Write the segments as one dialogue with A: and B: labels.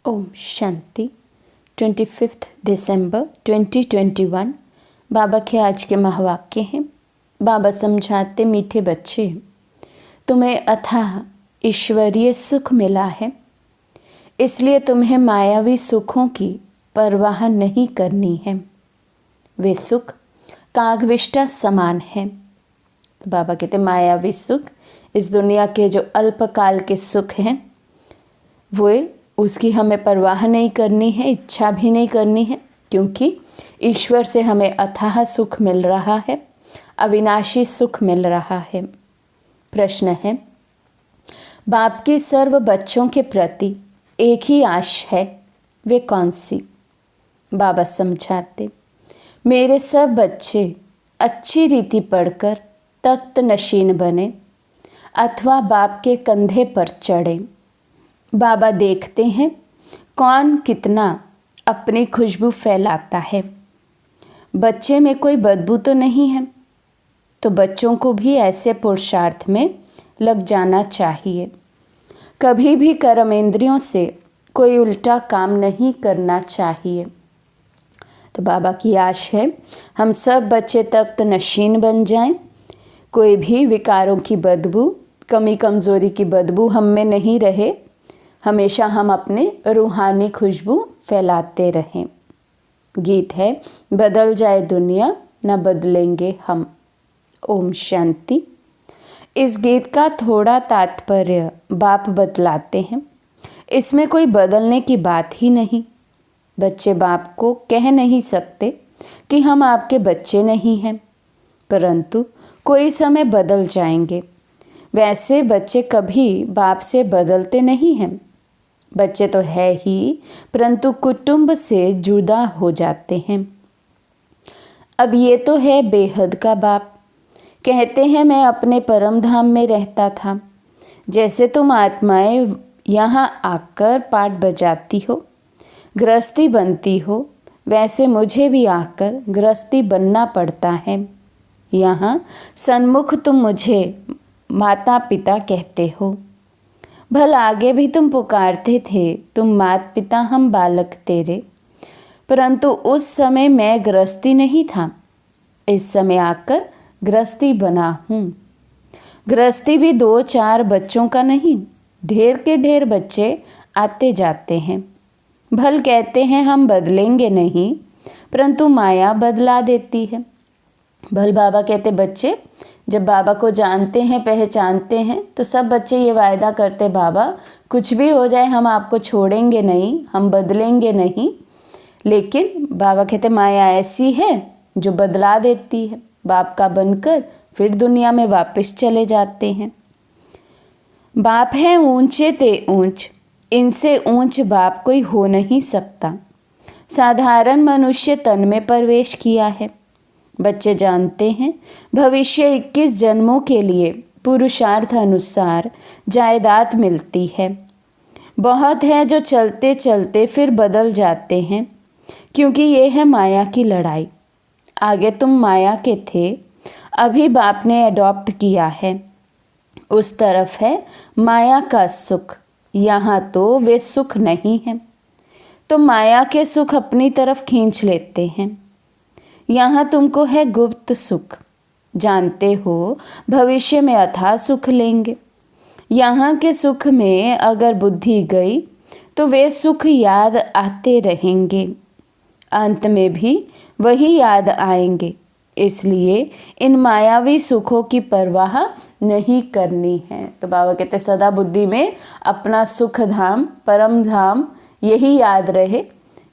A: ओम शांति। 25 दिसंबर 2021 बाबा के आज के महावाक्य हैं। बाबा समझाते, मीठे बच्चे, तुम्हें अथाह ईश्वरीय सुख मिला है, इसलिए तुम्हें मायावी सुखों की परवाह नहीं करनी है। वे सुख कागविष्टा समान है। तो बाबा कहते मायावी सुख, इस दुनिया के जो अल्पकाल के सुख हैं, वो उसकी हमें परवाह नहीं करनी है, इच्छा भी नहीं करनी है, क्योंकि ईश्वर से हमें अथाह सुख मिल रहा है, अविनाशी सुख मिल रहा है। प्रश्न है, बाप की सर्व बच्चों के प्रति एक ही आश है, वे कौन सी? बाबा समझाते, मेरे सब बच्चे अच्छी रीति पढ़कर तख्त नशीन बने अथवा बाप के कंधे पर चढ़े। बाबा देखते हैं कौन कितना अपनी खुशबू फैलाता है। बच्चे में कोई बदबू तो नहीं है, तो बच्चों को भी ऐसे पुरुषार्थ में लग जाना चाहिए। कभी भी कर्मेंद्रियों से कोई उल्टा काम नहीं करना चाहिए। तो बाबा की आश है हम सब बच्चे तख्त नशीन बन जाएं, कोई भी विकारों की बदबू, कमी कमज़ोरी की बदबू हम में नहीं रहे, हमेशा हम अपने रूहानी खुशबू फैलाते रहें। गीत है, बदल जाए दुनिया न बदलेंगे हम। ओम शांति। इस गीत का थोड़ा तात्पर्य बाप बतलाते हैं। इसमें कोई बदलने की बात ही नहीं। बच्चे बाप को कह नहीं सकते कि हम आपके बच्चे नहीं हैं, परंतु कोई समय बदल जाएंगे। वैसे बच्चे कभी बाप से बदलते नहीं हैं। बच्चे तो है ही, परंतु कुटुंब से जुदा हो जाते हैं। अब ये तो है बेहद का बाप। कहते हैं मैं अपने परम धाम में रहता था। जैसे तुम आत्माएं यहाँ आकर पाठ बजाती हो, गृहस्थी बनती हो, वैसे मुझे भी आकर गृहस्थी बनना पड़ता है। यहाँ सन्मुख तुम मुझे माता पिता कहते हो। भल आगे भी तुम पुकारते थे, तुम माता पिता हम बालक तेरे, परंतु उस समय मैं गृहस्थी नहीं था। इस समय आकर गृहस्थी बना हूँ। गृहस्थी भी 2-4 बच्चों का नहीं, ढेर के ढेर बच्चे आते जाते हैं। भल कहते हैं हम बदलेंगे नहीं, परंतु माया बदला देती है। भल बाबा कहते बच्चे जब बाबा को जानते हैं, पहचानते हैं, तो सब बच्चे ये वायदा करते, बाबा कुछ भी हो जाए हम आपको छोड़ेंगे नहीं, हम बदलेंगे नहीं। लेकिन बाबा कहते माया ऐसी है जो बदला देती है। बाप का बनकर फिर दुनिया में वापस चले जाते हैं। बाप है ऊंचे ते ऊंच, इनसे ऊंच बाप कोई हो नहीं सकता। साधारण मनुष्य तन में प्रवेश किया है। बच्चे जानते हैं भविष्य 21 जन्मों के लिए पुरुषार्थ अनुसार जायदाद मिलती है। बहुत है जो चलते चलते फिर बदल जाते हैं, क्योंकि ये है माया की लड़ाई। आगे तुम माया के थे, अभी बाप ने अडॉप्ट किया है। उस तरफ है माया का सुख, यहाँ तो वे सुख नहीं है, तो माया के सुख अपनी तरफ खींच लेते हैं। यहाँ तुमको है गुप्त सुख, जानते हो भविष्य में अथाह सुख लेंगे। यहाँ के सुख में अगर बुद्धि गई तो वे सुख याद आते रहेंगे, अंत में भी वही याद आएंगे। इसलिए इन मायावी सुखों की परवाह नहीं करनी है। तो बाबा कहते सदा बुद्धि में अपना सुख धाम, परम धाम यही याद रहे,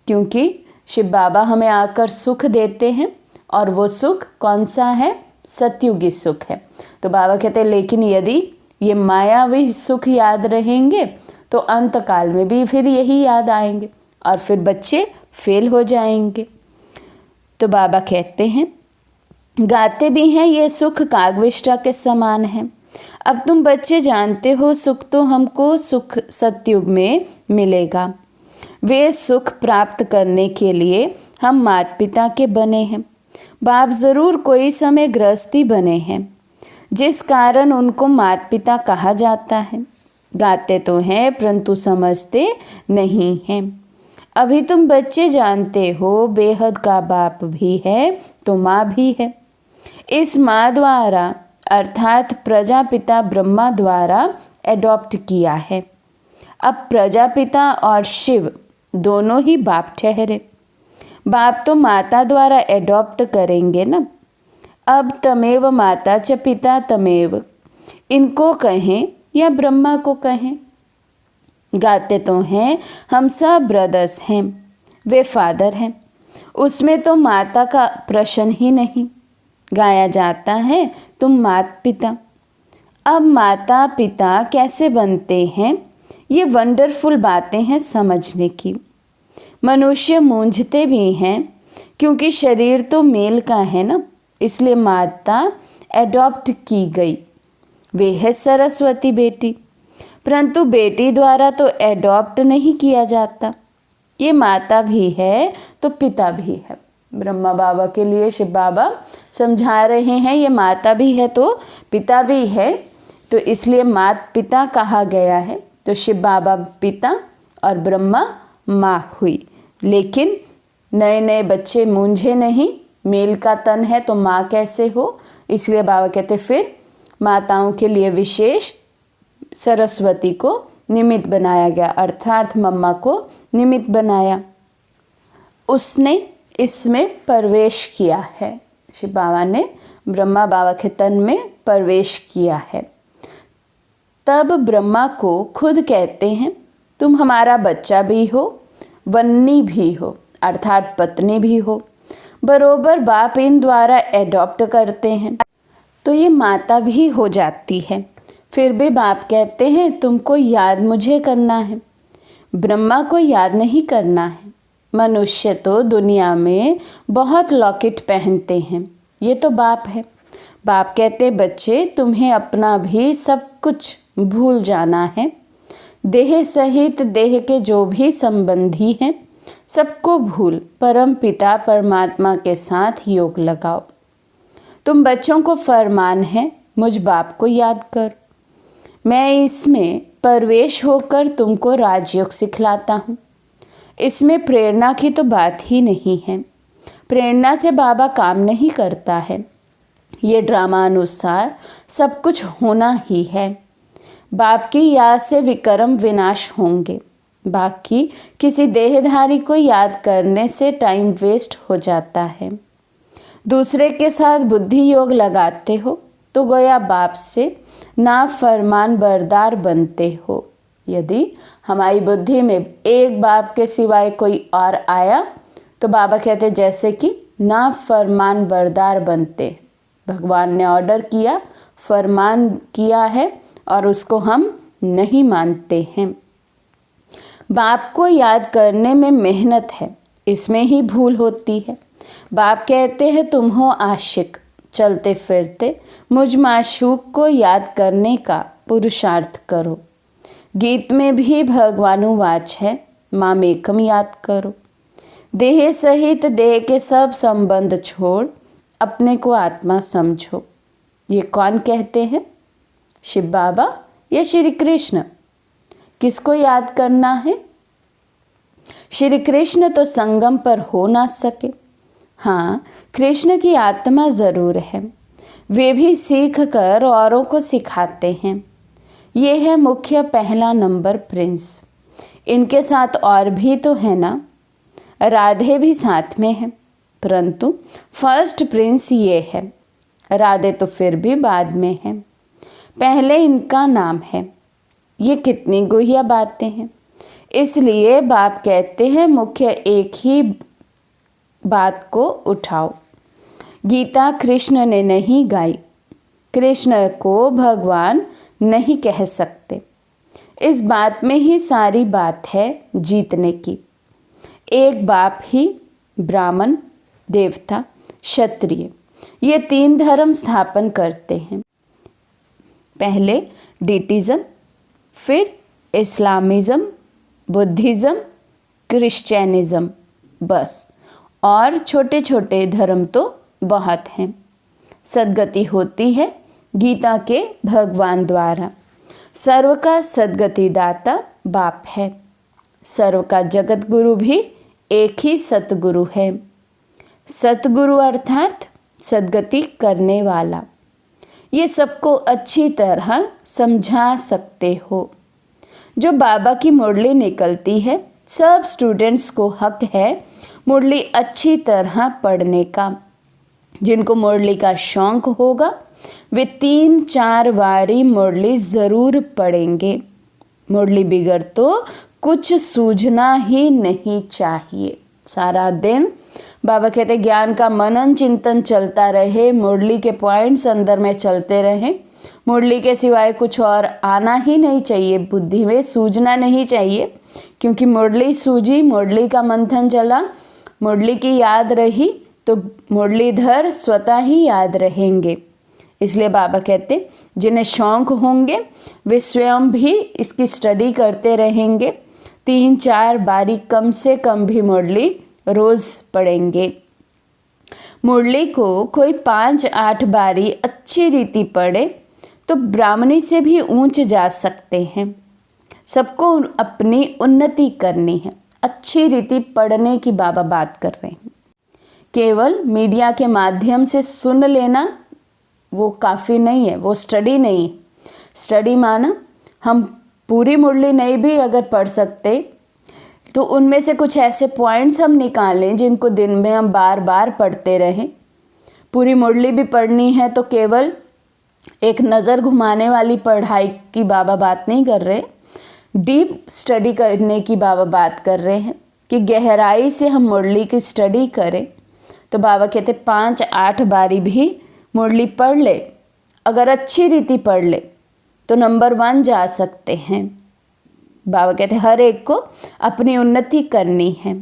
A: क्योंकि शिव बाबा हमें आकर सुख देते हैं, और वो सुख कौन सा है? सतयुगी सुख है। तो बाबा कहते हैं लेकिन यदि ये मायावी सुख याद रहेंगे तो अंत काल में भी फिर यही याद आएंगे और फिर बच्चे फेल हो जाएंगे। तो बाबा कहते हैं, गाते भी हैं ये सुख कागविष्टा के समान है। अब तुम बच्चे जानते हो सुख तो हमको सुख सतयुग में मिलेगा। वे सुख प्राप्त करने के लिए हम माता पिता के बने हैं। बाप ज़रूर कोई समय गृहस्थी बने हैं, जिस कारण उनको माता पिता कहा जाता है। गाते तो हैं परंतु समझते नहीं हैं। अभी तुम बच्चे जानते हो बेहद का बाप भी है तो माँ भी है। इस माँ द्वारा अर्थात प्रजापिता ब्रह्मा द्वारा एडॉप्ट किया है। अब प्रजापिता और शिव दोनों ही बाप ठहरे। बाप तो माता द्वारा एडॉप्ट करेंगे ना। अब तमेव माता च पिता तमेव, इनको कहें या ब्रह्मा को कहें। गाते तो हैं हम सब ब्रदर्स हैं, वे फादर हैं, उसमें तो माता का प्रश्न ही नहीं। गाया जाता है तुम माता पिता। अब माता पिता कैसे बनते हैं, ये वंडरफुल बातें हैं समझने की। मनुष्य मूंझते भी हैं क्योंकि शरीर तो मेल का है ना, इसलिए माता एडॉप्ट की गई, वे है सरस्वती बेटी। परंतु बेटी द्वारा तो एडॉप्ट नहीं किया जाता। ये माता भी है तो पिता भी है। ब्रह्मा बाबा के लिए शिव बाबा समझा रहे हैं ये माता भी है तो पिता भी है, तो इसलिए माता पिता कहा गया है। तो शिव बाबा पिता और ब्रह्मा माँ हुई। लेकिन नए नए बच्चे मूंझे नहीं, मेल का तन है तो माँ कैसे हो, इसलिए बाबा कहते फिर माताओं के लिए विशेष सरस्वती को निमित्त बनाया गया, अर्थात मम्मा को निमित्त बनाया। उसने इसमें प्रवेश किया है। शिव बाबा ने ब्रह्मा बाबा के तन में प्रवेश किया है। तब ब्रह्मा को खुद कहते हैं तुम हमारा बच्चा भी हो, वन्नी भी हो, अर्थात पत्नी भी हो। बरोबर बाप इन द्वारा एडॉप्ट करते हैं तो ये माता भी हो जाती है। फिर भी बाप कहते हैं तुमको याद मुझे करना है, ब्रह्मा को याद नहीं करना है। मनुष्य तो दुनिया में बहुत लॉकेट पहनते हैं, ये तो बाप है। बाप कहते बच्चे तुम्हें अपना भी सब कुछ भूल जाना है। देह सहित देह के जो भी संबंधी हैं सबको भूल परम पिता परमात्मा के साथ योग लगाओ। तुम बच्चों को फरमान है मुझ बाप को याद कर। मैं इसमें प्रवेश होकर तुमको राजयोग सिखलाता हूँ। इसमें प्रेरणा की तो बात ही नहीं है। प्रेरणा से बाबा काम नहीं करता है। ये ड्रामा अनुसार सब कुछ होना ही है। बाप की याद से विक्रम विनाश होंगे। बाकी किसी देहधारी को याद करने से टाइम वेस्ट हो जाता है। दूसरे के साथ बुद्धि योग लगाते हो तो गोया बाप से ना फरमान बरदार बनते हो। यदि हमारी बुद्धि में एक बाप के सिवाय कोई और आया तो बाबा कहते जैसे कि ना फरमान बरदार बनते। भगवान ने ऑर्डर किया, फरमान किया है और उसको हम नहीं मानते हैं। बाप को याद करने में मेहनत है, इसमें ही भूल होती है। बाप कहते हैं तुम हो आशिक, चलते फिरते मुझ माशूक को याद करने का पुरुषार्थ करो। गीत में भी भगवानुवाच है मामेकम याद करो। देह सहित देह के सब संबंध छोड़ अपने को आत्मा समझो। ये कौन कहते हैं, शिव बाबा या श्री कृष्ण? किसको याद करना है? श्री कृष्ण तो संगम पर हो ना सके। हाँ, कृष्ण की आत्मा ज़रूर है, वे भी सीख कर औरों को सिखाते हैं। ये है मुख्य पहला नंबर प्रिंस। इनके साथ और भी तो है ना, राधे भी साथ में है, परंतु फर्स्ट प्रिंस ये है। राधे तो फिर भी बाद में है, पहले इनका नाम है। ये कितनी गुहिया बातें हैं। इसलिए बाप कहते हैं मुख्य एक ही बात को उठाओ। गीता कृष्ण ने नहीं गाई, कृष्ण को भगवान नहीं कह सकते। इस बात में ही सारी बात है जीतने की। एक बाप ही ब्राह्मण, देवता, क्षत्रिय ये तीन धर्म स्थापन करते हैं। पहले डीटिज्म, फिर इस्लामिज्म, बुद्धिज़्म, क्रिश्चियनिज्म, बस। और छोटे छोटे धर्म तो बहुत हैं। सदगति होती है गीता के भगवान द्वारा। सर्व का सद्गतिदाता बाप है। सर्व का जगत गुरु भी एक ही सतगुरु है। सतगुरु अर्थात सद्गति करने वाला। ये सबको अच्छी तरह समझा सकते हो। जो बाबा की मुरली निकलती है, सब स्टूडेंट्स को हक है मुरली अच्छी तरह पढ़ने का। जिनको मुरली का शौक होगा वे 3-4 बारी मुरली ज़रूर पढ़ेंगे। मुरली बिगड़ तो कुछ सूझना ही नहीं चाहिए। सारा दिन बाबा कहते ज्ञान का मनन चिंतन चलता रहे, मुरली के पॉइंट्स अंदर में चलते रहे। मुरली के सिवाय कुछ और आना ही नहीं चाहिए, बुद्धि में सूझना नहीं चाहिए। क्योंकि मुरली सूझी, मुरली का मंथन चला, मुरली की याद रही तो मुरलीधर स्वतः ही याद रहेंगे। इसलिए बाबा कहते जिन्हें शौक होंगे वे स्वयं भी इसकी स्टडी करते रहेंगे। 3-4 बारी कम से कम भी मुरली रोज़ पढ़ेंगे। मुरली को कोई 5-8 बारी अच्छी रीति पढ़े तो ब्राह्मणी से भी ऊंच जा सकते हैं। सबको अपनी उन्नति करनी है। अच्छी रीति पढ़ने की बाबा बात कर रहे हैं। केवल मीडिया के माध्यम से सुन लेना वो काफ़ी नहीं है, वो स्टडी नहीं। स्टडी माना हम पूरी मुरली नहीं भी अगर पढ़ सकते तो उनमें से कुछ ऐसे पॉइंट्स हम निकालें जिनको दिन में हम बार बार पढ़ते रहें। पूरी मुरली भी पढ़नी है तो केवल एक नज़र घुमाने वाली पढ़ाई की बाबा बात नहीं कर रहे, डीप स्टडी करने की बाबा बात कर रहे हैं कि गहराई से हम मुरली की स्टडी करें। तो बाबा कहते 5-8 बारी भी मुरली पढ़ ले, अगर अच्छी रीति पढ़ ले तो नंबर 1 जा सकते हैं। बाबा कहते हर एक को अपनी उन्नति करनी है।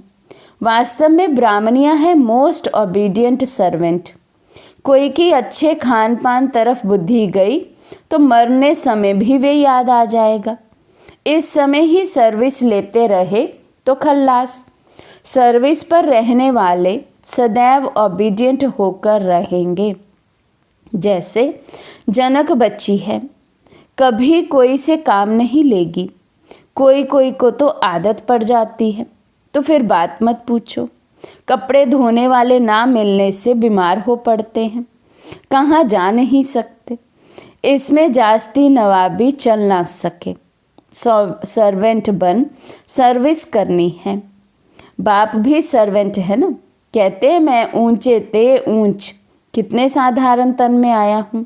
A: वास्तव में ब्राह्मणियाँ है मोस्ट ओबीडियंट सर्वेंट। कोई की अच्छे खान पान तरफ बुद्धि गई तो मरने समय भी वे याद आ जाएगा। इस समय ही सर्विस लेते रहे तो खल्लास। सर्विस पर रहने वाले सदैव ओबीडियंट होकर रहेंगे। जैसे जनक बच्ची है, कभी कोई से काम नहीं लेगी। कोई कोई को तो आदत पड़ जाती है, तो फिर बात मत पूछो। कपड़े धोने वाले ना मिलने से बीमार हो पड़ते हैं, कहाँ जा नहीं सकते। इसमें जास्ती नवाबी चल ना सके। सर्वेंट बन सर्विस करनी है। बाप भी सर्वेंट है ना। कहते हैं मैं ऊंचे ते ऊंच, कितने साधारण तन में आया हूँ।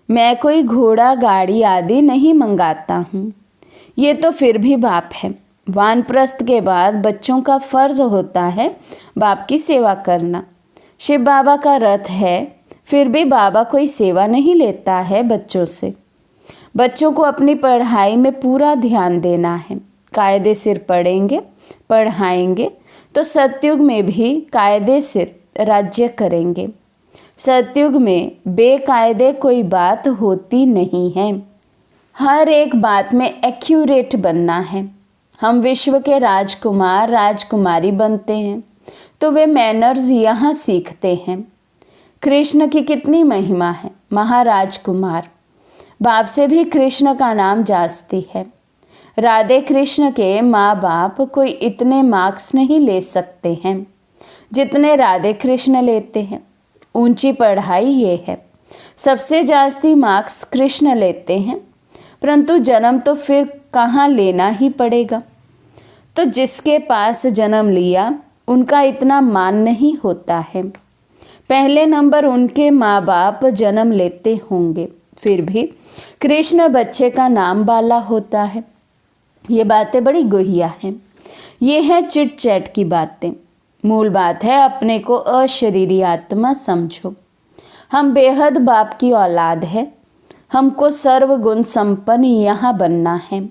A: मैं कोई घोड़ा गाड़ी आदि नहीं मंगाता हूँ। ये तो फिर भी बाप है। वानप्रस्थ के बाद बच्चों का फर्ज होता है बाप की सेवा करना। शिव बाबा का रथ है, फिर भी बाबा कोई सेवा नहीं लेता है बच्चों से। बच्चों को अपनी पढ़ाई में पूरा ध्यान देना है। कायदे सिर पढ़ेंगे, पढ़ाएंगे तो सतयुग में भी कायदे सिर राज्य करेंगे। सतयुग में बेकायदे कोई बात होती नहीं है। हर एक बात में एक्यूरेट बनना है। हम विश्व के राजकुमार राजकुमारी बनते हैं तो वे मैनर्स यहाँ सीखते हैं। कृष्ण की कितनी महिमा है, महाराजकुमार। बाप से भी कृष्ण का नाम जास्ती है। राधे कृष्ण के माँ बाप कोई इतने मार्क्स नहीं ले सकते हैं जितने राधे कृष्ण लेते हैं। ऊंची पढ़ाई ये है, सबसे जास्ती मार्क्स कृष्ण लेते हैं, परंतु जन्म तो फिर कहाँ लेना ही पड़ेगा। तो जिसके पास जन्म लिया उनका इतना मान नहीं होता है। पहले नंबर उनके माँ बाप जन्म लेते होंगे, फिर भी कृष्ण बच्चे का नाम बाला होता है। ये बातें बड़ी गुहिया हैं। ये है चिट चैट की बातें। मूल बात है अपने को अशरीरी आत्मा समझो। हम बेहद बाप की औलाद है। हमको सर्वगुण संपन्न यहाँ बनना है।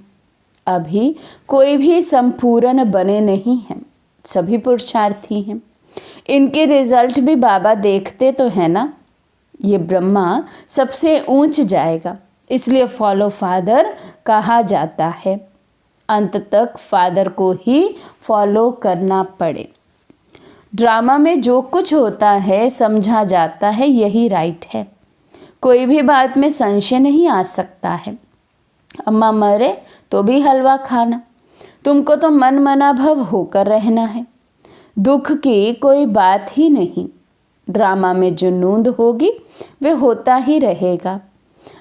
A: अभी कोई भी संपूर्ण बने नहीं हैं, सभी पुरुषार्थी हैं। इनके रिजल्ट भी बाबा देखते तो है ना। ये ब्रह्मा सबसे ऊंच जाएगा, इसलिए फॉलो फादर कहा जाता है। अंत तक फादर को ही फॉलो करना पड़े। ड्रामा में जो कुछ होता है समझा जाता है यही राइट है। कोई भी बात में संशय नहीं आ सकता है। अम्मा मरे तो भी हलवा खाना, तुमको तो मन मना भव होकर रहना है, दुख की कोई बात ही नहीं। ड्रामा में जो नूंद होगी वे होता ही रहेगा,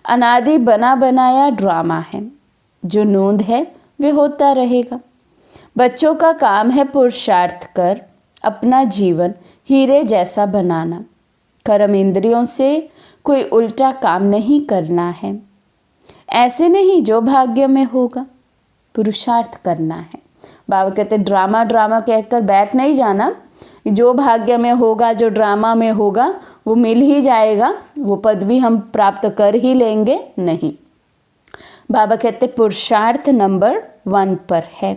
A: अनादि बना बनाया ड्रामा है, जो नूंद है वे होता रहेगा। बच्चों का काम है पुरुषार्थ कर अपना जीवन हीरे जैसा बनाना, कर्म इंद्रियों से कोई उल्टा काम नहीं करना है, ऐसे नहीं जो भाग्य में होगा, पुरुषार्थ करना है। बाबा कहते ड्रामा ड्रामा कहकर बैठ नहीं जाना, जो भाग्य में होगा, जो ड्रामा में होगा वो मिल ही जाएगा, वो पदवी हम प्राप्त कर ही लेंगे, नहीं। बाबा कहते पुरुषार्थ नंबर 1 पर है।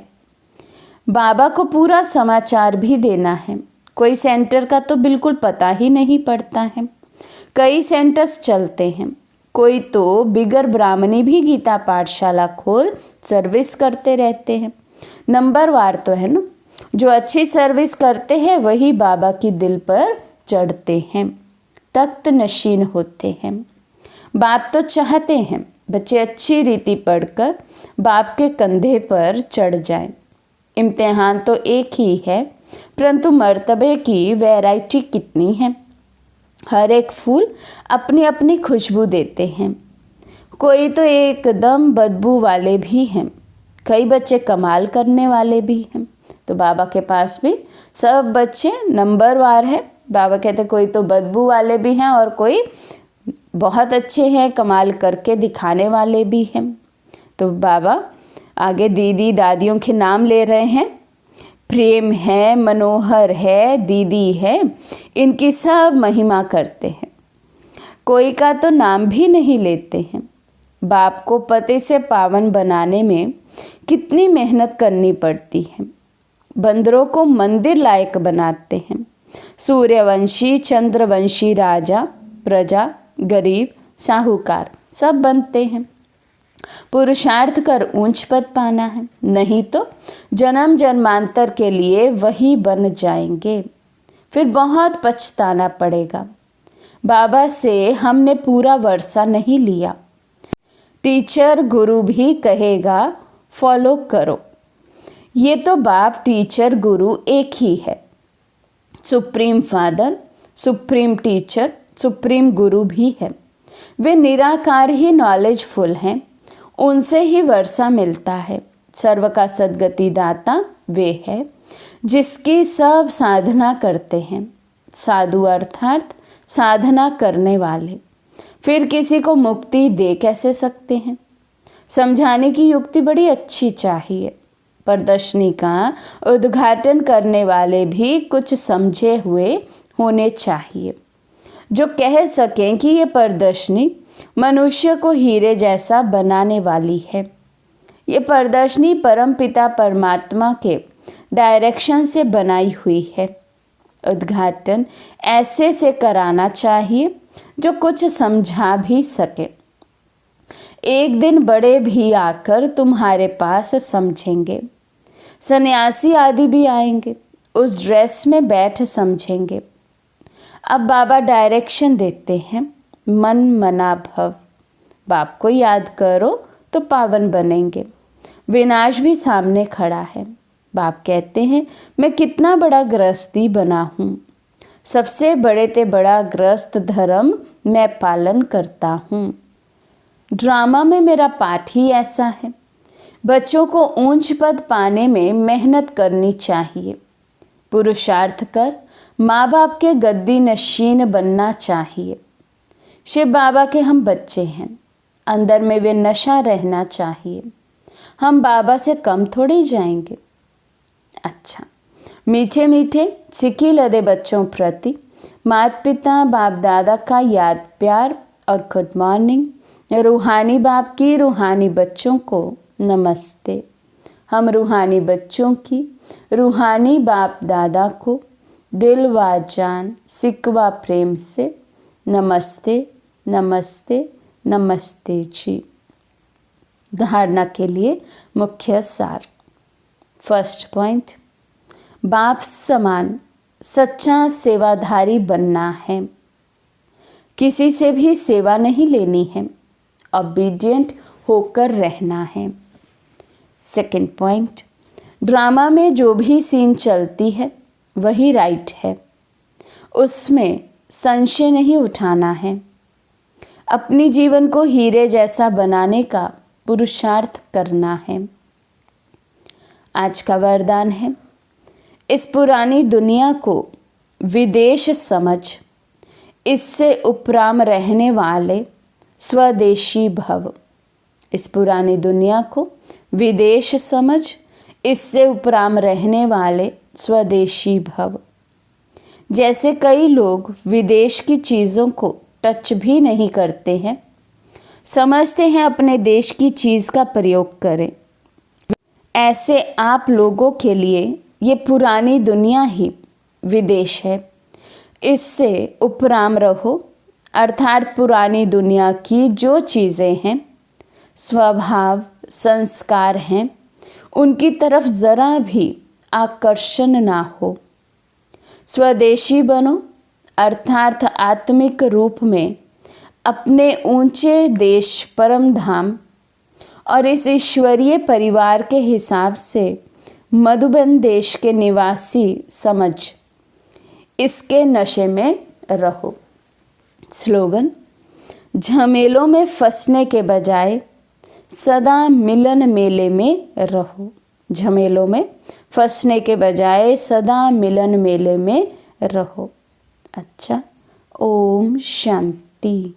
A: बाबा को पूरा समाचार भी देना है, कोई सेंटर का तो बिल्कुल पता ही नहीं पड़ता है, कई सेंटर्स चलते हैं, कोई तो बिगर ब्राह्मणी भी गीता पाठशाला खोल सर्विस करते रहते हैं। नंबरवार तो है ना, जो अच्छी सर्विस करते हैं वही बाबा की दिल पर चढ़ते हैं, तख्त नशीन होते हैं। बाप तो चाहते हैं बच्चे अच्छी रीति पढ़कर बाप के कंधे पर चढ़ जाएं। इम्तिहान तो एक ही है, परंतु मर्तबे की वैरायटी कितनी है। हर एक फूल अपनी अपनी खुशबू देते हैं, कोई तो एकदम बदबू वाले भी हैं, कई बच्चे कमाल करने वाले भी हैं। तो बाबा के पास भी सब बच्चे नंबरवार हैं। बाबा कहते कोई तो बदबू वाले भी हैं और कोई बहुत अच्छे हैं, कमाल करके दिखाने वाले भी हैं। तो बाबा आगे दीदी दादियों के नाम ले रहे हैं, प्रेम है, मनोहर है, दीदी है, इनकी सब महिमा करते हैं, कोई का तो नाम भी नहीं लेते हैं। बाप को पति से पावन बनाने में कितनी मेहनत करनी पड़ती है, बंदरों को मंदिर लायक बनाते हैं। सूर्यवंशी चंद्रवंशी राजा प्रजा गरीब साहूकार सब बनते हैं। पुरुषार्थ कर ऊंच पद पाना है, नहीं तो जन्म जन्मांतर के लिए वही बन जाएंगे, फिर बहुत पछताना पड़ेगा। बाबा से हमने पूरा वर्षा नहीं लिया, टीचर गुरु भी कहेगा फॉलो करो। ये तो बाप टीचर गुरु एक ही है, supreme father, supreme teacher, supreme गुरु भी है। वे निराकार ही नॉलेजफुल हैं, उनसे ही वर्षा मिलता है। सर्व का सद्गति दाता वे है जिसकी सब साधना करते हैं, साधु अर्थात साधना करने वाले, फिर किसी को मुक्ति दे कैसे सकते हैं। समझाने की युक्ति बड़ी अच्छी चाहिए। प्रदर्शनी का उद्घाटन करने वाले भी कुछ समझे हुए होने चाहिए, जो कह सकें कि ये प्रदर्शनी मनुष्य को हीरे जैसा बनाने वाली है। ये प्रदर्शनी परमपिता परमात्मा के डायरेक्शन से बनाई हुई है। उद्घाटन ऐसे से कराना चाहिए जो कुछ समझा भी सके। एक दिन बड़े भी आकर तुम्हारे पास समझेंगे, सन्यासी आदि भी आएंगे, उस ड्रेस में बैठ समझेंगे। अब बाबा डायरेक्शन देते हैं, मन मना भव, बाप को याद करो तो पावन बनेंगे। विनाश भी सामने खड़ा है। बाप कहते हैं मैं कितना बड़ा गृहस्थी बना हूँ, सबसे बड़े ते बड़ा गृहस्थ धर्म मैं पालन करता हूँ। ड्रामा में मेरा पाठ ही ऐसा है। बच्चों को ऊंच पद पाने में मेहनत करनी चाहिए, पुरुषार्थ कर माँ बाप के गद्दी नशीन बनना चाहिए। शिव बाबा के हम बच्चे हैं, अंदर में वे नशा रहना चाहिए। हम बाबा से कम थोड़ी जाएंगे। अच्छा, मीठे मीठे सिक्की लदे बच्चों प्रति माता पिता बाप दादा का याद प्यार और गुड मॉर्निंग। रूहानी बाप की रूहानी बच्चों को नमस्ते। हम रूहानी बच्चों की रूहानी बाप दादा को दिल व जान सिकवा प्रेम से नमस्ते नमस्ते नमस्ते जी। धारणा के लिए मुख्य सार। फर्स्ट पॉइंट, बाप समान सच्चा सेवाधारी बनना है। किसी से भी सेवा नहीं लेनी है, ऑबीडियंट होकर रहना है। सेकंड पॉइंट, ड्रामा में जो भी सीन चलती है वही राइट है, उसमें संशय नहीं उठाना है। अपनी जीवन को हीरे जैसा बनाने का पुरुषार्थ करना है। आज का वरदान है, इस पुरानी दुनिया को विदेश समझ, इससे उपराम रहने वाले स्वदेशी भव। इस पुरानी दुनिया को विदेश समझ, इससे उपराम रहने वाले स्वदेशी भव। जैसे कई लोग विदेश की चीज़ों को टच भी नहीं करते हैं, समझते हैं अपने देश की चीज़ का प्रयोग करें, ऐसे आप लोगों के लिए ये पुरानी दुनिया ही विदेश है। इससे उपराम रहो, अर्थात पुरानी दुनिया की जो चीज़ें हैं, स्वभाव, संस्कार हैं, उनकी तरफ ज़रा भी आकर्षण ना हो। स्वदेशी बनो, अर्थात आत्मिक रूप में अपने ऊंचे देश परम धाम और इस ईश्वरीय परिवार के हिसाब से मधुबन देश के निवासी समझ, इसके नशे में रहो। स्लोगन, झमेलों में फंसने के बजाय सदा मिलन मेले में रहो। झमेलों में फंसने के बजाय सदा मिलन मेले में रहो। अच्छा, ओम शांति।